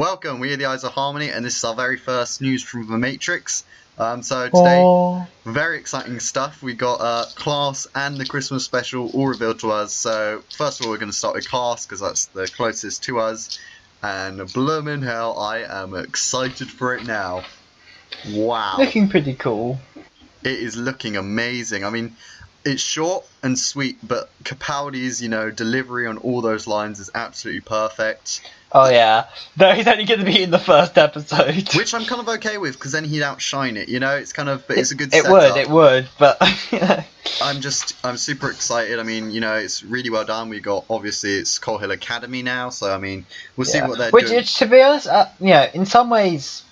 Welcome, we are the Eyes of Harmony, and this is our very first news from The Matrix. So today, Oh, very exciting stuff. We got Class and the Christmas special all revealed to us. So first of all, we're going to start with Class because that's the closest to us. And bloomin' hell, I am excited for it now. Wow, looking pretty cool. it is looking amazing. I mean, it's short and sweet, but Capaldi's, delivery on all those lines is absolutely perfect. Oh yeah, though he's only going to be in the first episode. Which I'm kind of okay with, because then he'd outshine it, It's kind of, but it's a good It setup. it would, but I'm super excited. I mean, it's really well done. We got, obviously, it's Coal Hill Academy now, so I mean, we'll see what they're doing. Which, to be honest, in some ways,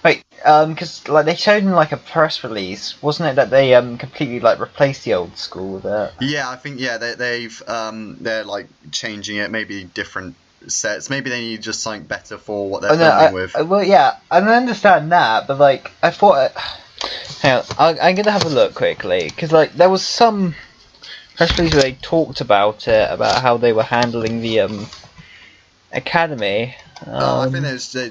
because they showed in like a press release, wasn't it that they completely replaced the old school with it? Yeah, I think they're like changing it, maybe different sets. Maybe they need just something better for what they're filming with. Well, yeah, I understand that, but I thought. Hang on, I'm gonna have a look quickly because there was some press release where they talked about it, about how they were handling the academy. I think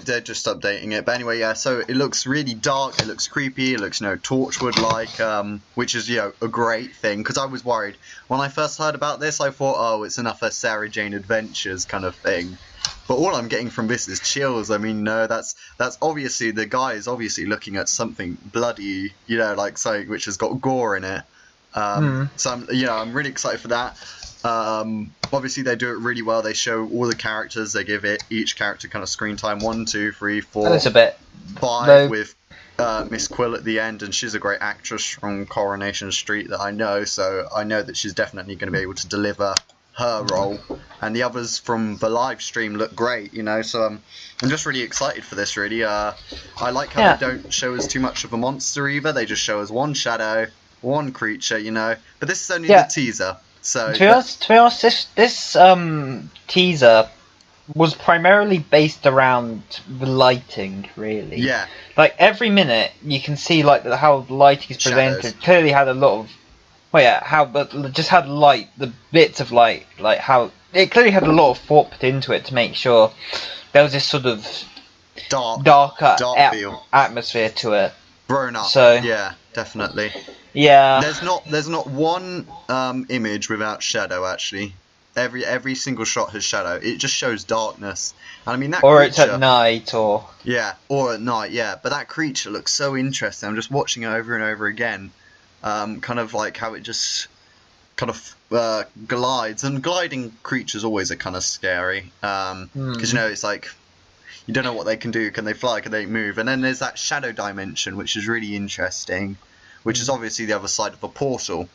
they're just updating it. But anyway, yeah, so it looks really dark, it looks creepy, it looks, Torchwood-like, which is, a great thing, because I was worried. When I first heard about this, I thought, oh, it's another Sarah Jane Adventures kind of thing. But all I'm getting from this is chills. I mean, no, that's obviously, the guy is obviously looking at something bloody, like something which has got gore in it. So I'm really excited for that. Obviously they do it really well. They show all the characters. They give each character kind of screen time. 1, 2, 3, 4, That's a bit 5 low. with Miss Quill at the end, and she's a great actress from Coronation Street that I know. So I know that she's definitely going to be able to deliver her role. And the others from the live stream look great. So I'm just really excited for this. Really, I like how they don't show us too much of a monster either. They just show us one shadow, one creature. But this is only the teaser. So to be honest, this teaser was primarily based around the lighting, really. Yeah. Every minute you can see how the lighting is presented. Shadows. Clearly had a lot of, just had light, the bits of light, how it clearly had a lot of thought put into it to make sure there was this sort of darker feel, atmosphere to it. Grown up. So yeah, definitely. Yeah. There's not one image without shadow actually. Every single shot has shadow. It just shows darkness. And I mean that. Or creature, it's at night, or. Yeah, or at night. Yeah, but that creature looks so interesting. I'm just watching it over and over again. Kind of like how it just kind of glides, and gliding creatures always are kind of scary. Because it's like you don't know what they can do. Can they fly? Can they move? And then there's that shadow dimension, which is really interesting. Which is obviously the other side of a portal.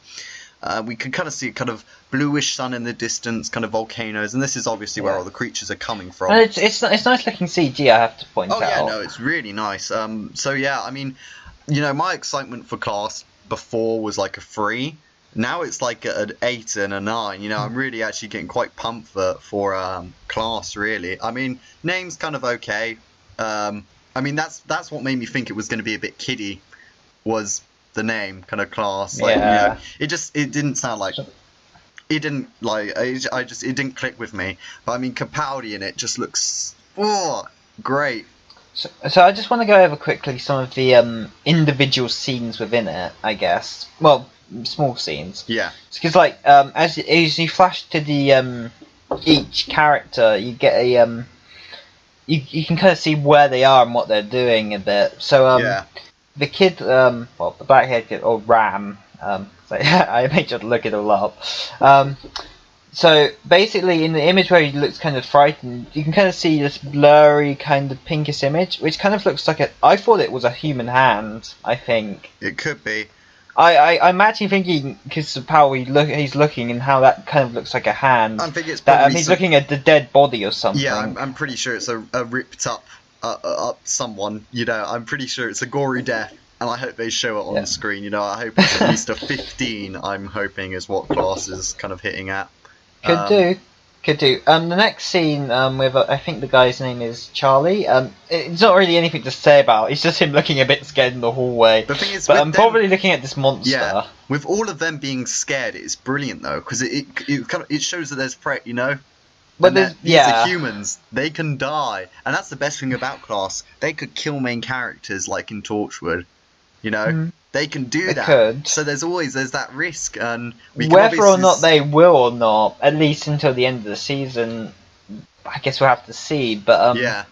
We can kind of see a kind of bluish sun in the distance, kind of volcanoes, and this is obviously where all the creatures are coming from. And it's nice looking CG, I have to point out. Oh yeah, no, it's really nice. So yeah, I mean, my excitement for Class before was like a 3. Now it's like an 8 and a 9. I'm really actually getting quite pumped for Class, really. I mean, name's kind of okay. I mean, that's what made me think it was going to be a bit kiddie, was the name kind of Class. It didn't sound like it didn't click with me. But I mean, Capaldi in it just looks great. So I just want to go over quickly some of the individual scenes within it, I guess. Well, small scenes. Yeah. Because as you flash to the each character, you get a you can kind of see where they are and what they're doing a bit. So the kid, the black-haired kid, or Ram, I made sure to look it all up. So basically, in the image where he looks kind of frightened, you can kind of see this blurry kind of pinkish image, which kind of looks like I thought it was a human hand. I think it could be. I'm actually thinking, because of how he's looking and how that kind of looks like a hand. I think it's probably he's looking at the dead body or something. Yeah, I'm pretty sure it's a ripped up someone. I'm pretty sure it's a gory death, and I hope they show it on the screen. I hope it's at least a 15. I'm hoping is what Class is kind of hitting at. Could do. The next scene with I think the guy's name is Charlie. It's not really anything to say about. It's just him looking a bit scared in the hallway. The thing is, but I'm probably looking at this monster. Yeah, with all of them being scared, it's brilliant though, because it shows that there's threat. But these are humans. They can die, and that's the best thing about Class. They could kill main characters like in Torchwood. You know, they can do that. Could. So there's that risk, and whether or not they will or not, at least until the end of the season, I guess we'll have to see. But yeah.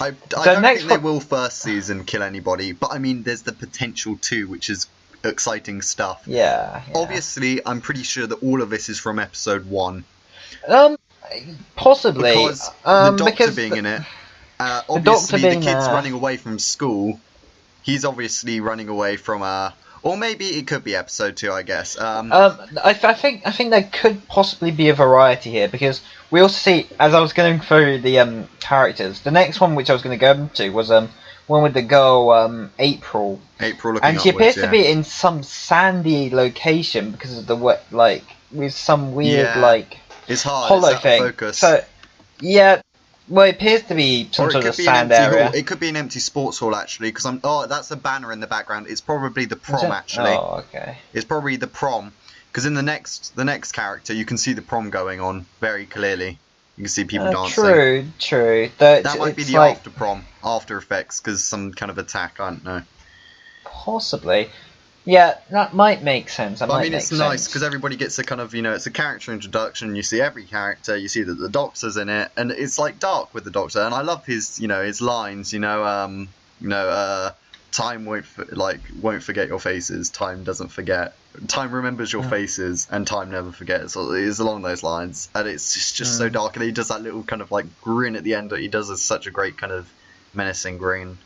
I don't think they will first season kill anybody, but I mean, there's the potential to, which is exciting stuff. Yeah. Obviously, I'm pretty sure that all of this is from episode 1. Possibly. Because the Doctor being in it. Obviously, the kid's running away from school. He's obviously running away from or maybe it could be episode 2, I guess. I think there could possibly be a variety here, because we also see, as I was going through the characters, the next one which I was going to go into was one with the girl April. April looking and she upwards, appears to be in some sandy location because of the with some weird it's hard. hollow it's thing. Focus. So yeah. Well, it appears to be some sort of sand area. Hall. It could be an empty sports hall, actually, because that's a banner in the background. It's probably the prom, actually. Oh, okay. It's probably the prom, because in the next character, you can see the prom going on very clearly. You can see people dancing. True. That might be the after prom, after effects, because some kind of attack. I don't know. Possibly. Yeah, that might make sense. I mean, it's nice because everybody gets a kind of, it's a character introduction. You see every character. You see that the Doctor's in it, and it's like dark with the Doctor. And I love his, his lines. Time won't forget your faces. Time doesn't forget. Time remembers your faces, and time never forgets. So it's along those lines, and it's just so dark. And he does that little kind of grin at the end that he does is such a great kind of menacing grin.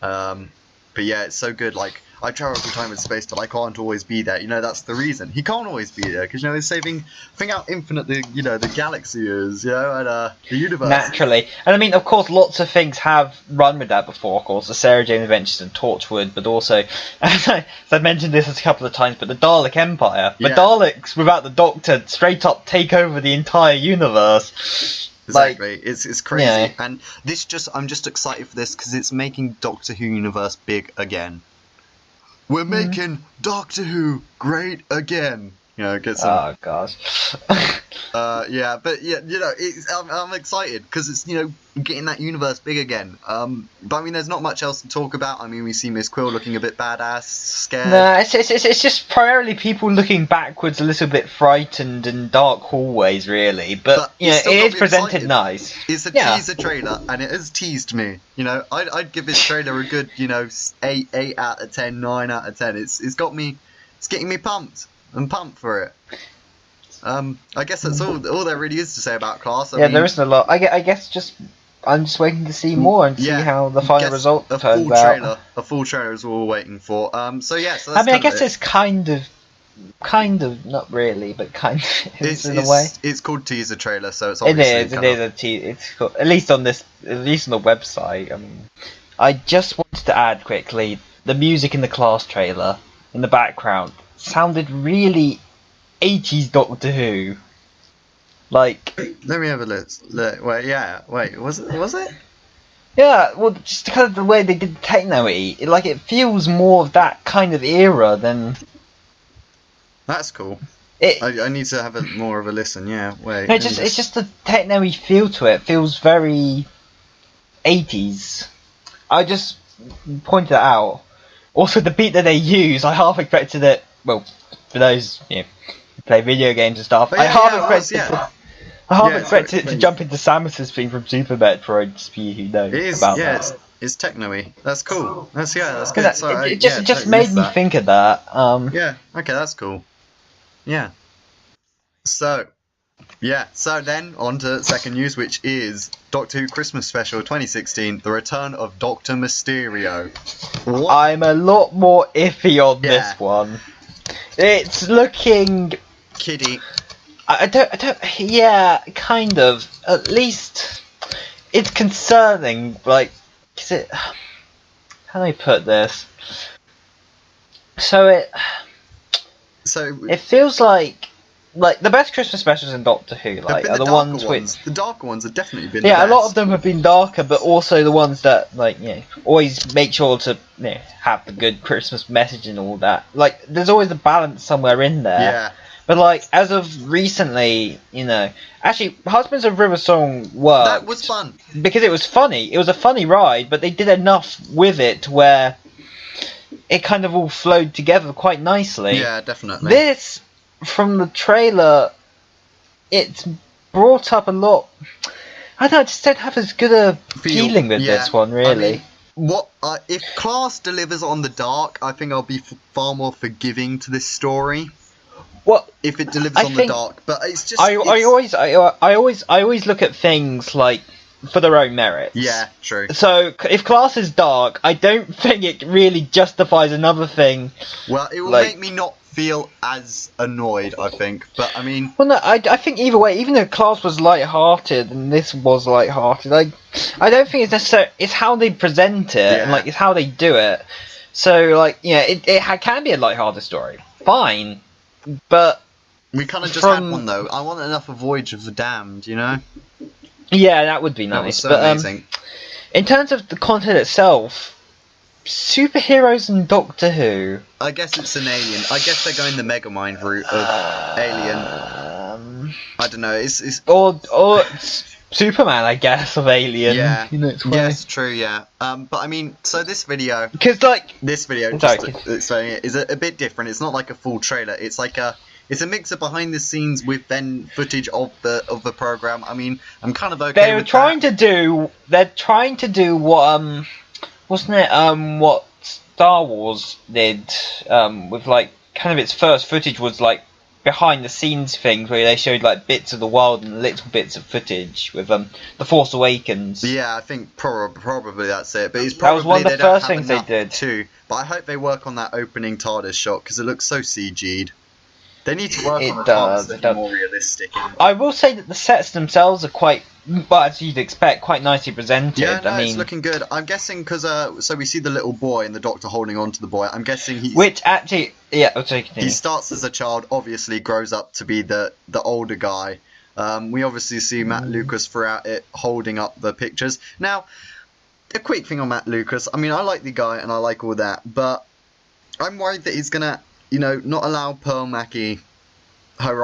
But yeah, it's so good. I travel through time and space, but I can't always be there. That's the reason. He can't always be there, because, he's think how infinite the galaxy is, and the universe. Naturally. And I mean, of course, lots of things have run with that before, of course. The Sarah Jane Adventures and Torchwood, but also, as I've mentioned this a couple of times, but the Dalek Empire. The Daleks, without the Doctor, straight up take over the entire universe. Exactly, it's crazy, and I'm just excited for this because it's making Doctor Who universe big again. We're making Doctor Who great again. Get some. Oh gosh. Yeah, but yeah, I'm excited because it's getting that universe big again. But I mean, there's not much else to talk about. I mean, we see Miss Quill looking a bit badass, scared. No, it's just primarily people looking backwards, a little bit frightened in dark hallways, really. But it is presented nice. It's a teaser trailer, and it has teased me. I'd give this trailer a good 8 out of 10, 9 out of 10. It's got me. It's getting me pumped. I'm pumped for it. I guess that's all there really is to say about Class. I mean, there isn't a lot. I guess I'm just waiting to see more and see how the final result turns out. A full trailer is all we're waiting for. So that's I guess it's kind of not really, but kind of in a way. It's called teaser trailer, so it's obviously it is a teaser. It's called, at least on the website. I mean, I just wanted to add quickly the music in the Class trailer in the background sounded really 80s Doctor Who. Let me have a look. Wait, was it? Yeah, well, just kind of the way they did the techno-y, it feels more of that kind of era than. That's cool. I need to have more of a listen. Yeah, wait. No, it's just the techno-y feel to it. It feels very 80s. I just pointed it out. Also, the beat that they use, I half expected it. Well, for those who play video games and stuff, I half expected it to jump into Samus's theme from Super Metroid. Just for you who know about that. It's techno-y. That's cool. That's good. It just made me think of that. Yeah. Okay, that's cool. Yeah. So then on to second news, which is Doctor Who Christmas Special 2016: The Return of Doctor Mysterio. What? I'm a lot more iffy on this one. It's looking kiddie. I don't. Yeah, kind of. At least it's concerning. Is it? How do I put this? So it feels like the best Christmas specials in Doctor Who are the ones which the darker ones have definitely been. Yeah, a lot of them have been darker, but also the ones that always make sure to have the good Christmas message and all that. There's always a balance somewhere in there. Yeah. But like as of recently, you know, actually, Husbands of River Song worked. That was fun because it was funny. It was a funny ride, but they did enough with it where it kind of all flowed together quite nicely. Yeah, definitely. This, from the trailer, it's brought up a lot. I don't know, I just don't have as good a feeling with this one, really. I mean, if Class delivers on the dark, I think I'll be far more forgiving to this story. Well, if it delivers on the dark, but it's just. I always look at things like for their own merits. Yeah, true. So if Class is dark, I don't think it really justifies another thing. Well, it will make me not feel as annoyed, I think. But I mean, well, no, I think either way, even though Class was light-hearted and this was light-hearted, I don't think it's necessary. It's how they present it, and like it's how they do it. So like, yeah, it can be a light-hearted story, fine, but we kind of just had one though. I want enough of Voyage of the Damned, you know. Yeah, that would be nice. That was so amazing. In terms of the content itself, superheroes and Doctor Who. I guess it's an Alien. I guess they're going the Megamind route of Alien. I don't know. It's or Superman, I guess, of Alien. Yeah. You know, yes, true. Yeah. But I mean, so this video. Because like this video, just explaining it, is a bit different. It's not like a full trailer. It's like it's a mix of behind the scenes with then footage of the program. I mean, I'm kind of okay. They're trying to do what wasn't it what Star Wars did with like kind of its first footage was like behind the scenes things where they showed like bits of the world and little bits of footage with The Force Awakens. Yeah, I think probably that's it. But it's probably that was one of the first things they did too. But I hope they work on that opening TARDIS shot because it looks so CG'd. They need to work on the parts that are more realistic. I will say that the sets themselves are quite, well, as you'd expect, quite nicely presented. Yeah, no, I mean, it's looking good. I'm guessing because so we see the little boy and the Doctor holding on to the boy. I'm guessing he's which actually, yeah, I'll take it. He starts as a child, obviously grows up to be the older guy. We obviously see Matt Lucas throughout it holding up the pictures. Now, a quick thing on Matt Lucas. I mean, I like the guy and I like all that, but I'm worried that he's gonna, not allow Pearl Mackie her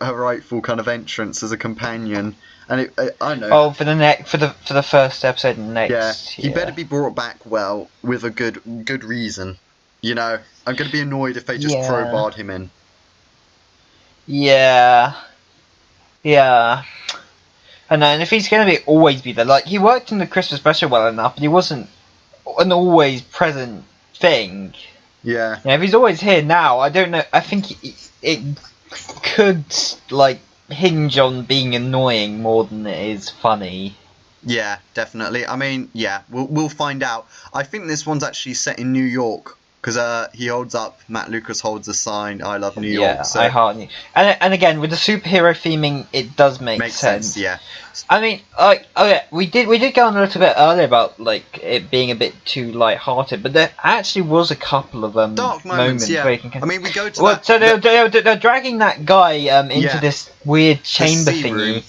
rightful kind of entrance as a companion, and I don't know. Oh, for the first episode and next. Yeah, he better be brought back well with a good reason. I'm gonna be annoyed if they just crowbarred him in. Yeah. And if he's gonna always be there, like he worked in the Christmas special well enough, but he wasn't an always present thing. Yeah. If he's always here now, I don't know. I think it could like hinge on being annoying more than it is funny. Yeah, definitely. I mean, yeah, we'll find out. I think this one's actually set in New York because Matt Lucas holds a sign, "I love New York." Yeah, so. I heart New. And again, with the superhero theming, it does make sense. Yeah. I mean, we did go on a little bit earlier about like it being a bit too light-hearted, but there actually was a couple of dark moments. Yeah. Where you can, I mean, we go to. Well, so they're dragging that guy into this weird chamber thingy.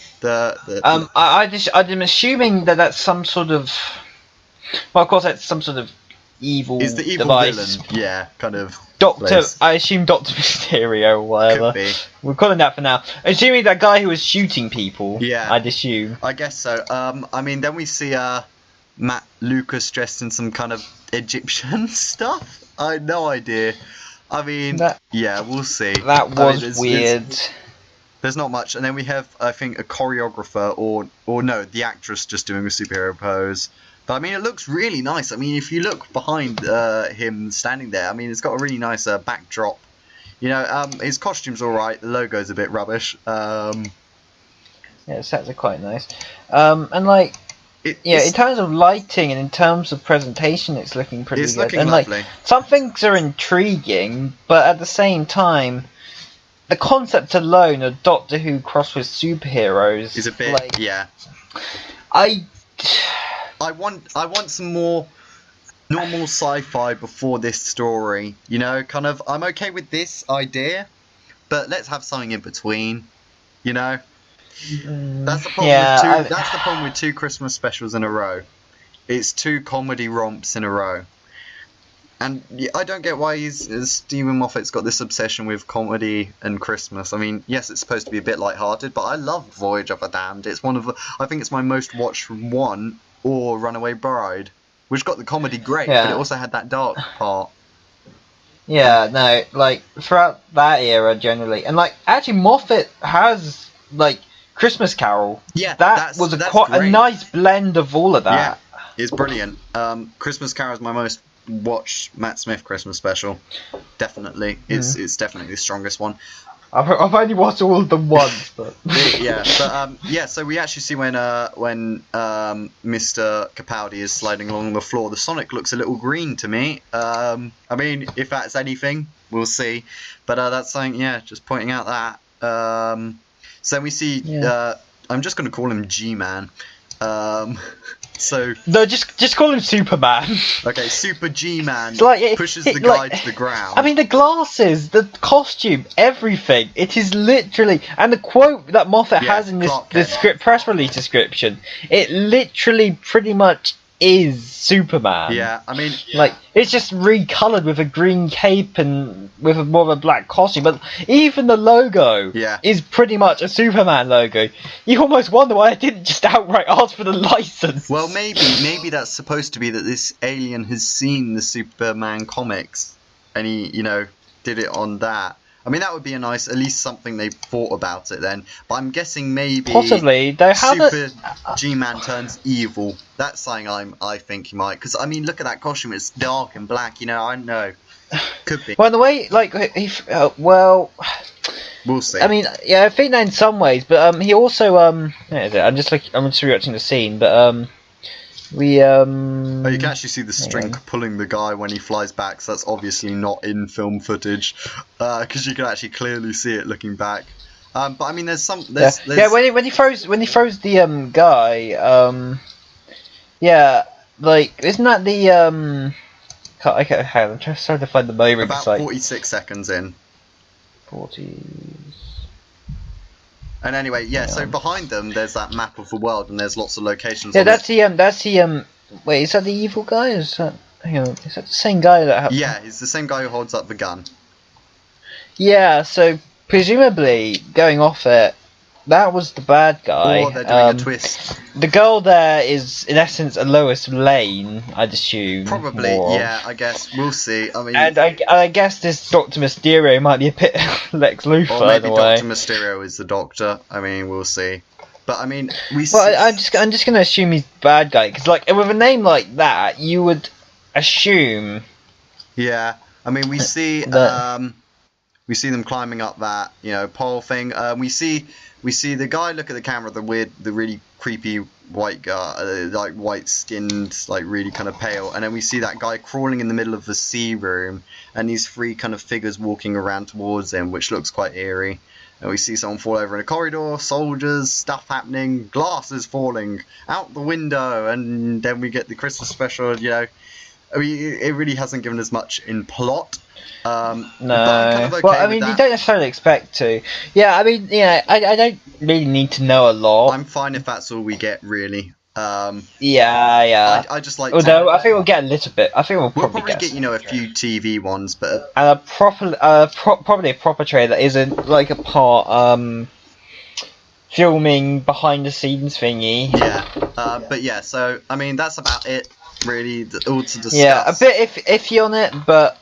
I'm assuming that's some sort of. Well, of course, that's some sort of evil Is the evil device. villain? Yeah, kind of. Doctor, I assume Doctor Mysterio or whatever. Could be. We're calling that for now. Assuming that guy who was shooting people. Yeah. I'd assume. I guess so. I mean, then we see Matt Lucas dressed in some kind of Egyptian stuff. I had no idea. I mean, yeah, we'll see. That was weird. There's not much, and then we have, I think, a choreographer or no, the actress just doing a superhero pose. But I mean, it looks really nice. I mean, if you look behind him standing there, I mean, it's got a really nice backdrop. His costume's all right. The logo's a bit rubbish. Yeah, the sets are quite nice. And like, in terms of lighting and in terms of presentation, it's looking pretty good. Looking and lovely. Like, some things are intriguing, but at the same time, the concept alone of Doctor Who crossed with superheroes is a bit like, yeah. I want some more normal sci-fi before this story. Kind of. I'm okay with this idea, but let's have something in between. That's the problem. That's the problem with two Christmas specials in a row. It's two comedy romps in a row. And I don't get why Stephen Moffat's got this obsession with comedy and Christmas. I mean, yes, it's supposed to be a bit lighthearted, but I love Voyage of the Damned. It's I think it's my most watched one, or Runaway Bride, which got the comedy great, but it also had that dark part. Yeah, no, like, throughout that era, generally, and, like, actually, Moffat has, like, Christmas Carol. Yeah, that was quite a nice blend of all of that. Yeah, it's brilliant. Christmas Carol is my most watched Matt Smith Christmas special. Definitely, it's definitely the strongest one. I've only watched all of them once, but So we actually see when Mr. Capaldi is sliding along the floor, the Sonic looks a little green to me. I mean, if that's anything, we'll see. But that's something, just pointing out that. So we see. I'm just going to call him G-Man. No, just call him Superman. Okay, Super G-Man pushes the guy like, to the ground. I mean, the glasses, the costume, everything. It is literally, and the quote that Moffat has in this script press release description, it literally pretty much is Superman. Yeah, I mean, like, it's just recolored with a green cape and with more of a black costume. But even the logo is pretty much a Superman logo. You almost wonder why I didn't just outright ask for the license. Well, maybe that's supposed to be that this alien has seen the Superman comics, and he, did it on that. I mean, that would be a nice, at least something they thought about it then. But I'm guessing maybe possibly though. Super G-Man turns evil. That's something I think he might. Because I mean, look at that costume; it's dark and black. I know. Could be. Well, the way we'll see. I mean, I think that in some ways, but he also I'm just rewatching the scene, but you can actually see the string pulling the guy when he flies back, so that's obviously not in film footage, because you can actually clearly see it looking back. But I mean, there's when he throws the guy, like, isn't that the okay, I'm trying to find the moment. About 46 seconds in. 40. And anyway, so behind them there's that map of the world, and there's lots of locations. Yeah, that's the wait, is that the evil guy? Is that the same guy that? Yeah, he's the same guy who holds up the gun. Yeah, so presumably going off it, that was the bad guy. Or they're doing a twist. The girl there is in essence a Lois Lane, I'd assume. Probably, I guess we'll see. I mean, and I guess this Dr. Mysterio might be a bit Lex Luthor. Or maybe in a way. Dr. Mysterio is the Doctor. I mean, we'll see. But I mean, I'm just gonna assume he's bad guy, because like with a name like that, you would assume. Yeah, I mean, we see we see them climbing up that pole thing. We see the guy look at the camera, the really creepy white guy, like white skinned, like really kind of pale, and then we see that guy crawling in the middle of the sea room, and these three kind of figures walking around towards him, which looks quite eerie. And we see someone fall over in a corridor, soldiers, stuff happening, glasses falling out the window, and then we get the Christmas special. I mean, it really hasn't given us much in plot. No. But I'm kind of okay well, I mean, you don't necessarily expect to. Yeah, I mean, I don't really need to know a lot. I'm fine if that's all we get, really. Yeah. I just like. Although I think we'll get a little bit. I think we'll probably get a few TV ones, but and probably a proper trailer that isn't like a part filming behind the scenes thingy. Yeah. But yeah, so I mean that's about it, really. All to discuss. Yeah, a bit iffy on it, but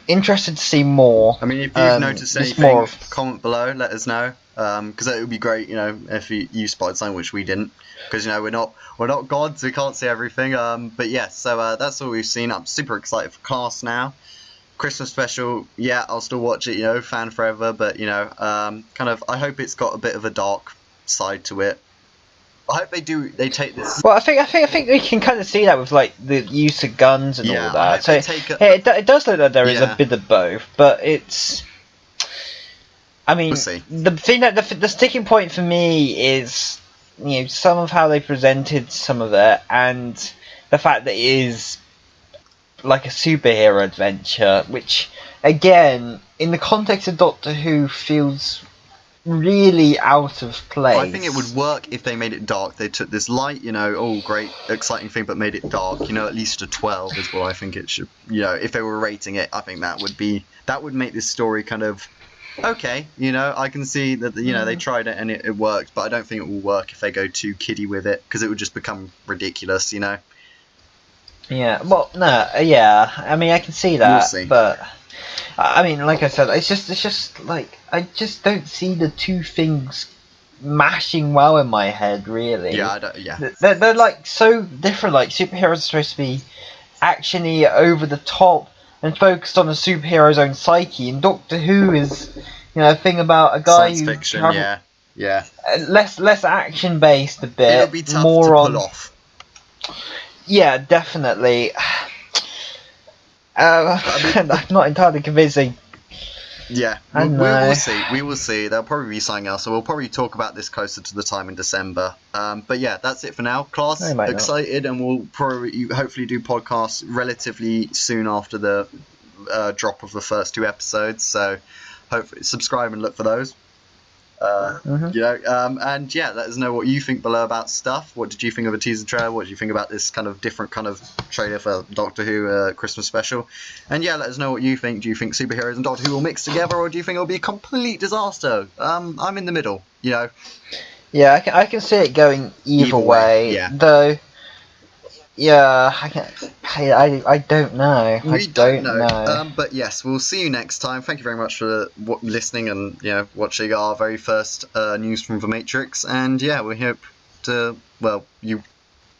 interested to see more. I mean, if you've noticed anything, comment below, let us know. Because it would be great, if you spotted something which we didn't. Because we're not gods, we can't see everything. But yes, so that's all we've seen. I'm super excited for Class now. Christmas special, I'll still watch it. Fan forever, but kind of. I hope it's got a bit of a dark side to it. I hope they take this. Well, I think we can kind of see that with like the use of guns and all that. So it does look like there is a bit of both, but it's. I mean, we'll see. The thing that the sticking point for me is some of how they presented some of it, and the fact that it is like a superhero adventure, which again, in the context of Doctor Who, feels really out of place. I think it would work if they made it dark. They took this light, great, exciting thing, but made it dark. At least a 12 is what I think it should. If they were rating it, I think that would make this story kind of okay. I can see that they tried it and it worked, but I don't think it will work if they go too kiddie with it, because it would just become ridiculous. Yeah. Well, no. Yeah. I mean, I can see that, We'll see. but. I mean, like I said, it's just like I just don't see the two things mashing well in my head, really. Yeah, They're like so different. Like superheroes are supposed to be actiony, over the top, and focused on a superhero's own psyche, and Doctor Who is, a thing about a guy science who fiction. Yeah. less action based a bit. It'll be tough more to on. pull off. Yeah, definitely. I'm not entirely convincing. Yeah, we will see. We will see. There'll probably be something else, so we'll probably talk about this closer to the time in December. But yeah, that's it for now. Class, excited, and we'll probably hopefully do podcasts relatively soon after the drop of the first 2 episodes. So hopefully subscribe and look for those. And yeah, let us know what you think below about stuff. What did you think of a teaser trailer? What did you think about this kind of different kind of trailer for Doctor Who Christmas special? And yeah, let us know what you think. Do you think superheroes and Doctor Who will mix together, or do you think it'll be a complete disaster? I'm in the middle, Yeah, I can see it going either way. Yeah. Though. Yeah, I don't know. We don't know. But yes, we'll see you next time. Thank you very much for listening and watching our very first news from The Matrix. And yeah, we hope to you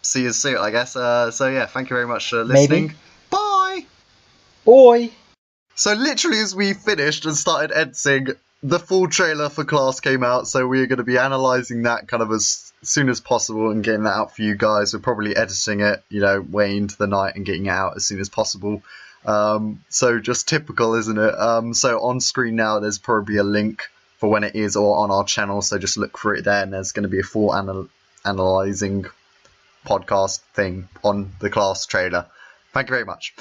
see us soon, I guess. So yeah, thank you very much for listening. Maybe. Bye. Boy. So literally, as we finished and started editing, the full trailer for Class came out. So we're going to be analysing that kind of as soon as possible and getting that out for you guys. We're probably editing it, way into the night and getting it out as soon as possible. So just typical, isn't it? So on screen now, there's probably a link for when it is, or on our channel. So just look for it there, and there's going to be a full analysing podcast thing on the Class trailer. Thank you very much.